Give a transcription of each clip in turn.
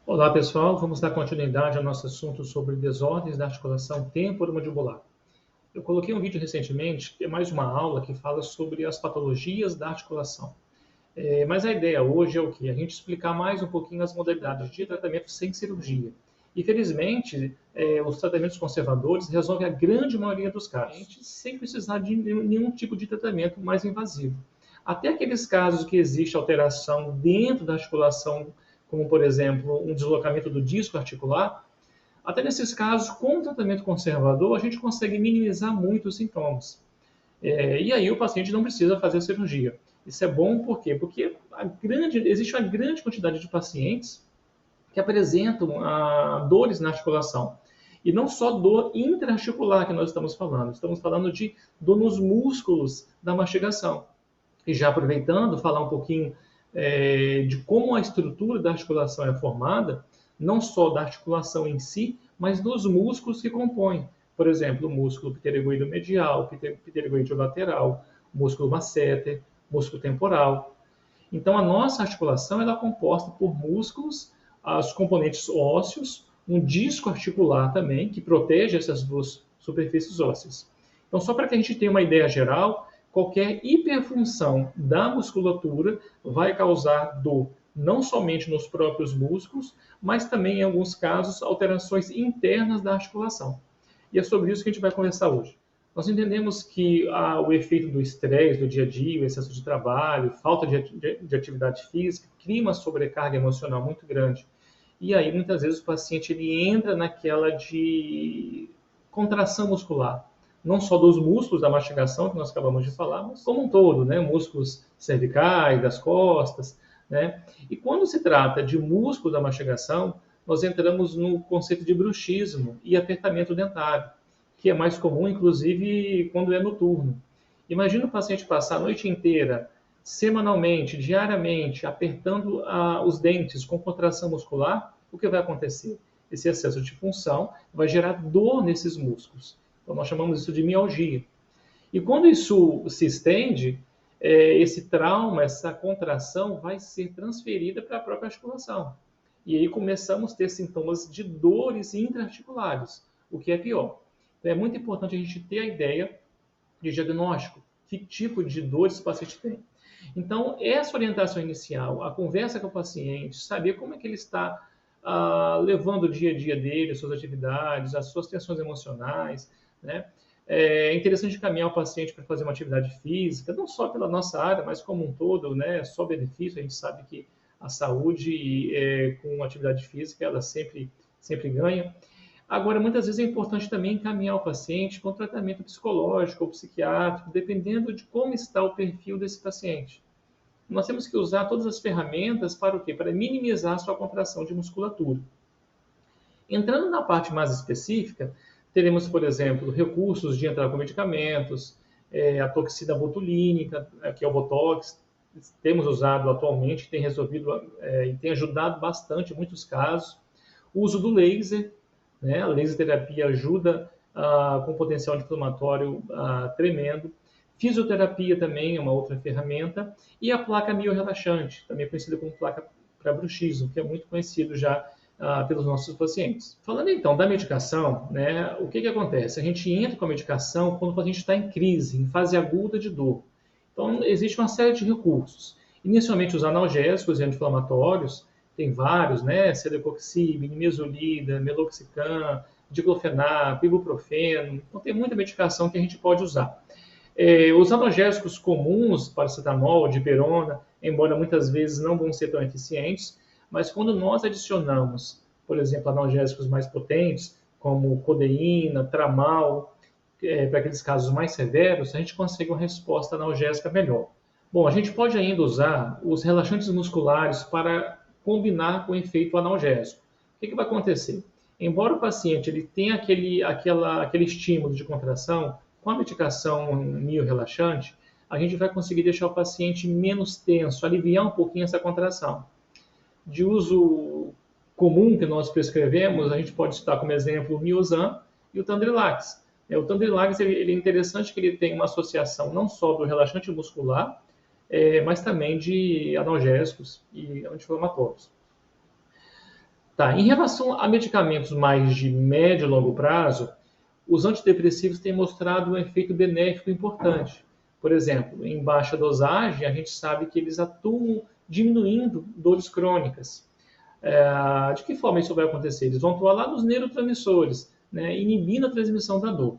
Olá pessoal, vamos dar continuidade ao nosso assunto sobre desordens da articulação temporomandibular. Eu coloquei um vídeo recentemente, que é mais uma aula que fala sobre as patologias da articulação. Mas a ideia hoje é o quê? A gente explicar mais um pouquinho as modalidades de tratamento sem cirurgia. E felizmente, os tratamentos conservadores resolvem a grande maioria dos casos, sem precisar de nenhum tipo de tratamento mais invasivo. Até aqueles casos que existe alteração dentro da articulação, como por exemplo um deslocamento do disco articular, até nesses casos, com o tratamento conservador, a gente consegue minimizar muito os sintomas. E aí o paciente não precisa fazer cirurgia. Isso é bom por quê? Porque existe uma grande quantidade de pacientes que apresentam dores na articulação. E não só dor intraarticular que nós estamos falando de dor nos músculos da mastigação. E já aproveitando, falar um pouquinho de como a estrutura da articulação é formada, não só da articulação em si, mas dos músculos que compõem. Por exemplo, o músculo pterygoide medial, pterygoide lateral, músculo masseter, músculo temporal. Então, a nossa articulação ela é composta por músculos, os componentes ósseos, um disco articular também, que protege essas duas superfícies ósseas. Então, só para que a gente tenha uma ideia geral, qualquer hiperfunção da musculatura vai causar dor não somente nos próprios músculos, mas também, em alguns casos, alterações internas da articulação. E é sobre isso que a gente vai conversar hoje. Nós entendemos que o efeito do estresse do dia a dia, o excesso de trabalho, falta de atividade física, cria uma sobrecarga emocional muito grande. E aí, muitas vezes, o paciente ele entra naquela de contração muscular, não só dos músculos da mastigação, que nós acabamos de falar, mas como um todo, né? Músculos cervicais, das costas, né? E quando se trata de músculo da mastigação, nós entramos no conceito de bruxismo e apertamento dentário, que é mais comum, inclusive, quando é noturno. Imagina o paciente passar a noite inteira, semanalmente, diariamente, apertando os dentes com contração muscular, o que vai acontecer? Esse excesso de função vai gerar dor nesses músculos. Então, nós chamamos isso de mialgia. E quando isso se estende, esse trauma, essa contração vai ser transferida para a própria articulação. E aí começamos a ter sintomas de dores intraarticulares, o que é pior. Então, é muito importante a gente ter a ideia de diagnóstico, que tipo de dores o paciente tem. Então, essa orientação inicial, a conversa com o paciente, saber como é que ele está levando o dia a dia dele, as suas atividades, as suas tensões emocionais, né? É interessante encaminhar o paciente para fazer uma atividade física, não só pela nossa área, mas como um todo, né? Só benefício, a gente sabe que a saúde com atividade física, ela sempre ganha. Agora, muitas vezes é importante também encaminhar o paciente com tratamento psicológico ou psiquiátrico, dependendo de como está o perfil desse paciente. Nós temos que usar todas as ferramentas para o quê? Para minimizar a sua contração de musculatura. Entrando na parte mais específica, teremos, por exemplo, recursos de entrar com medicamentos, a toxina botulínica, que é o Botox, temos usado atualmente, tem resolvido e tem ajudado bastante em muitos casos. O uso do laser, né? A laser terapia ajuda com potencial inflamatório tremendo. Fisioterapia também é uma outra ferramenta. E a placa miorrelaxante, também conhecida como placa para bruxismo, que é muito conhecido já pelos nossos pacientes. Falando então da medicação, né, o que acontece? A gente entra com a medicação quando o paciente está em crise, em fase aguda de dor. Então, existe uma série de recursos. Inicialmente, os analgésicos e anti-inflamatórios, tem vários, né? Celecoxib, nimesulida, meloxicam, diclofenac, ibuprofeno. Então, tem muita medicação que a gente pode usar. Os analgésicos comuns, paracetamol, dipirona, embora muitas vezes não vão ser tão eficientes, mas quando nós adicionamos, por exemplo, analgésicos mais potentes, como codeína, tramal, para aqueles casos mais severos, a gente consegue uma resposta analgésica melhor. Bom, a gente pode ainda usar os relaxantes musculares para combinar com o efeito analgésico. O que vai acontecer? Embora o paciente ele tenha aquele estímulo de contração, com a medicação miorrelaxante, a gente vai conseguir deixar o paciente menos tenso, aliviar um pouquinho essa contração. De uso comum que nós prescrevemos, a gente pode citar como exemplo o Miozan e o Tandrilax. O Tandrilax ele é interessante que ele tem uma associação não só do relaxante muscular, mas também de analgésicos e anti-inflamatórios. Tá, em relação a medicamentos mais de médio e longo prazo, os antidepressivos têm mostrado um efeito benéfico importante. Por exemplo, em baixa dosagem, a gente sabe que eles atuam diminuindo dores crônicas. De que forma isso vai acontecer? Eles vão atuar lá nos neurotransmissores, né, inibindo a transmissão da dor.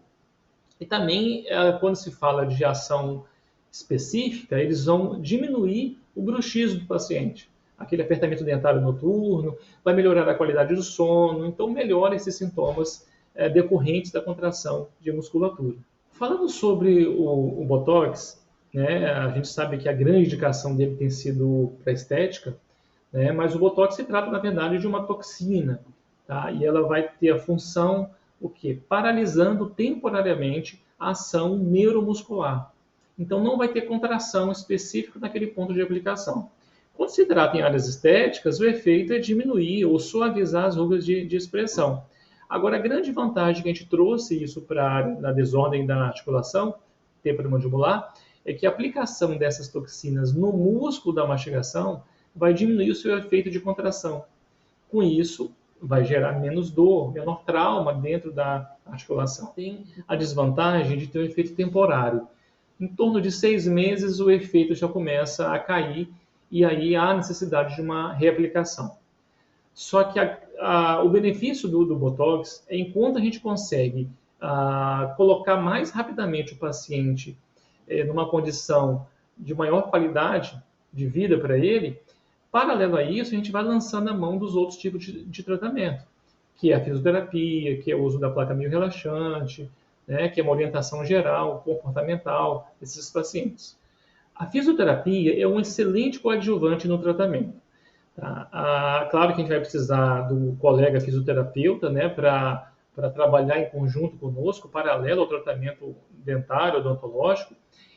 E também, quando se fala de ação específica, eles vão diminuir o bruxismo do paciente. Aquele apertamento dentário noturno, vai melhorar a qualidade do sono, então melhora esses sintomas decorrentes da contração de musculatura. Falando sobre o Botox, né, a gente sabe que a grande indicação dele tem sido para estética, né, mas o Botox se trata, na verdade, de uma toxina, tá? E ela vai ter a função, o quê? Paralisando temporariamente a ação neuromuscular. Então, não vai ter contração específica naquele ponto de aplicação. Quando se trata em áreas estéticas, o efeito é diminuir ou suavizar as rugas de expressão. Agora, a grande vantagem que a gente trouxe isso para a área da desordem da articulação temporomandibular é que a aplicação dessas toxinas no músculo da mastigação vai diminuir o seu efeito de contração. Com isso, vai gerar menos dor, menor trauma dentro da articulação. Tem a desvantagem de ter um efeito temporário. Em torno de 6 meses, o efeito já começa a cair e aí há necessidade de uma reaplicação. Só que o benefício do Botox é enquanto a gente consegue colocar mais rapidamente o paciente numa condição de maior qualidade de vida para ele, paralelo a isso, a gente vai lançando a mão dos outros tipos de tratamento, que é a fisioterapia, que é o uso da placa mio-relaxante, né, que é uma orientação geral, comportamental desses pacientes. A fisioterapia é um excelente coadjuvante no tratamento. Tá? Claro que a gente vai precisar do colega fisioterapeuta, né, para trabalhar em conjunto conosco, paralelo ao tratamento dentário, odontológico.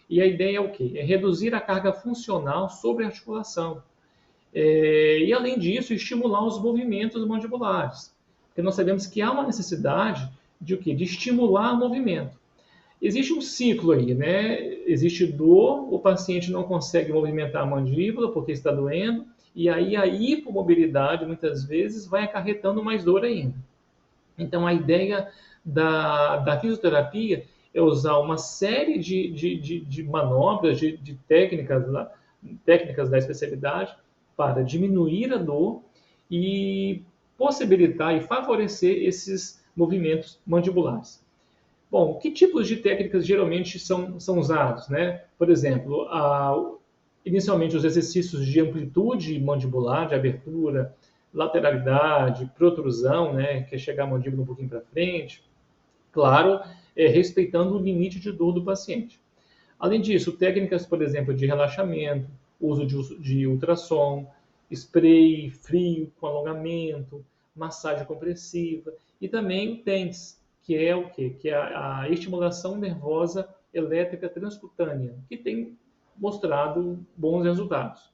E a ideia é o quê? É reduzir a carga funcional sobre a articulação. E, além disso, estimular os movimentos mandibulares. Porque nós sabemos que há uma necessidade de o quê? De estimular o movimento. Existe um ciclo aí, né? Existe dor, o paciente não consegue movimentar a mandíbula porque está doendo, e aí a hipomobilidade, muitas vezes, vai acarretando mais dor ainda. Então, a ideia da fisioterapia é usar uma série de manobras, de técnicas da especialidade para diminuir a dor e possibilitar e favorecer esses movimentos mandibulares. Bom, que tipos de técnicas geralmente são usados, né? Por exemplo, inicialmente os exercícios de amplitude mandibular, de abertura, lateralidade, protrusão, né? Que é chegar a mandíbula um pouquinho para frente. Claro, respeitando o limite de dor do paciente. Além disso, técnicas, por exemplo, de relaxamento, uso de ultrassom, spray frio com alongamento, massagem compressiva e também o TENS, que é o quê? Que é a estimulação nervosa elétrica transcutânea, que tem mostrado bons resultados.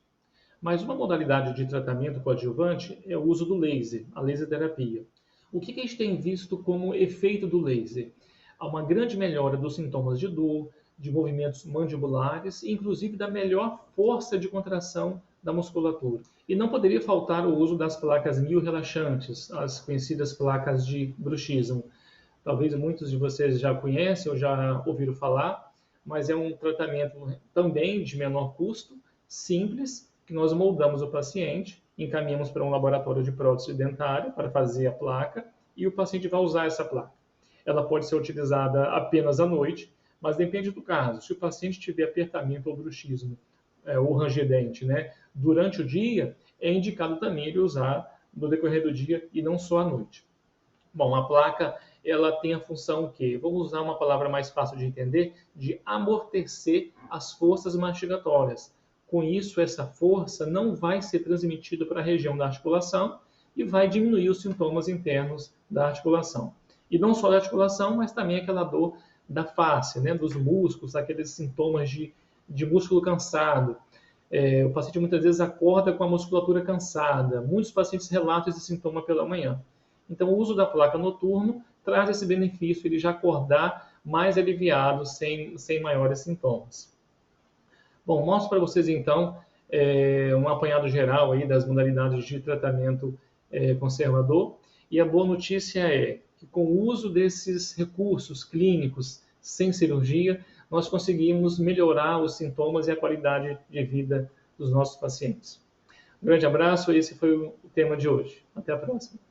Mas uma modalidade de tratamento coadjuvante é o uso do laser, a laser terapia. O que a gente tem visto como efeito do laser? Há uma grande melhora dos sintomas de dor, de movimentos mandibulares, inclusive da melhor força de contração da musculatura. E não poderia faltar o uso das placas mio-relaxantes, as conhecidas placas de bruxismo. Talvez muitos de vocês já conhecem ou já ouviram falar, mas é um tratamento também de menor custo, simples, que nós moldamos o paciente, encaminhamos para um laboratório de prótese dentária para fazer a placa e o paciente vai usar essa placa. Ela pode ser utilizada apenas à noite, mas depende do caso. Se o paciente tiver apertamento ou bruxismo, ou rangedente, né, durante o dia, é indicado também ele usar no decorrer do dia e não só à noite. Bom, a placa ela tem a função o quê? Vamos usar uma palavra mais fácil de entender, de amortecer as forças mastigatórias. Com isso, essa força não vai ser transmitida para a região da articulação e vai diminuir os sintomas internos da articulação. E não só da articulação, mas também aquela dor da face, né, dos músculos, aqueles sintomas de músculo cansado. O paciente muitas vezes acorda com a musculatura cansada. Muitos pacientes relatam esse sintoma pela manhã. Então, o uso da placa noturno traz esse benefício, ele já acordar mais aliviado, sem maiores sintomas. Bom, mostro para vocês, então, um apanhado geral aí das modalidades de tratamento conservador. E a boa notícia é que com o uso desses recursos clínicos sem cirurgia, nós conseguimos melhorar os sintomas e a qualidade de vida dos nossos pacientes. Um grande abraço, esse foi o tema de hoje. Até a próxima.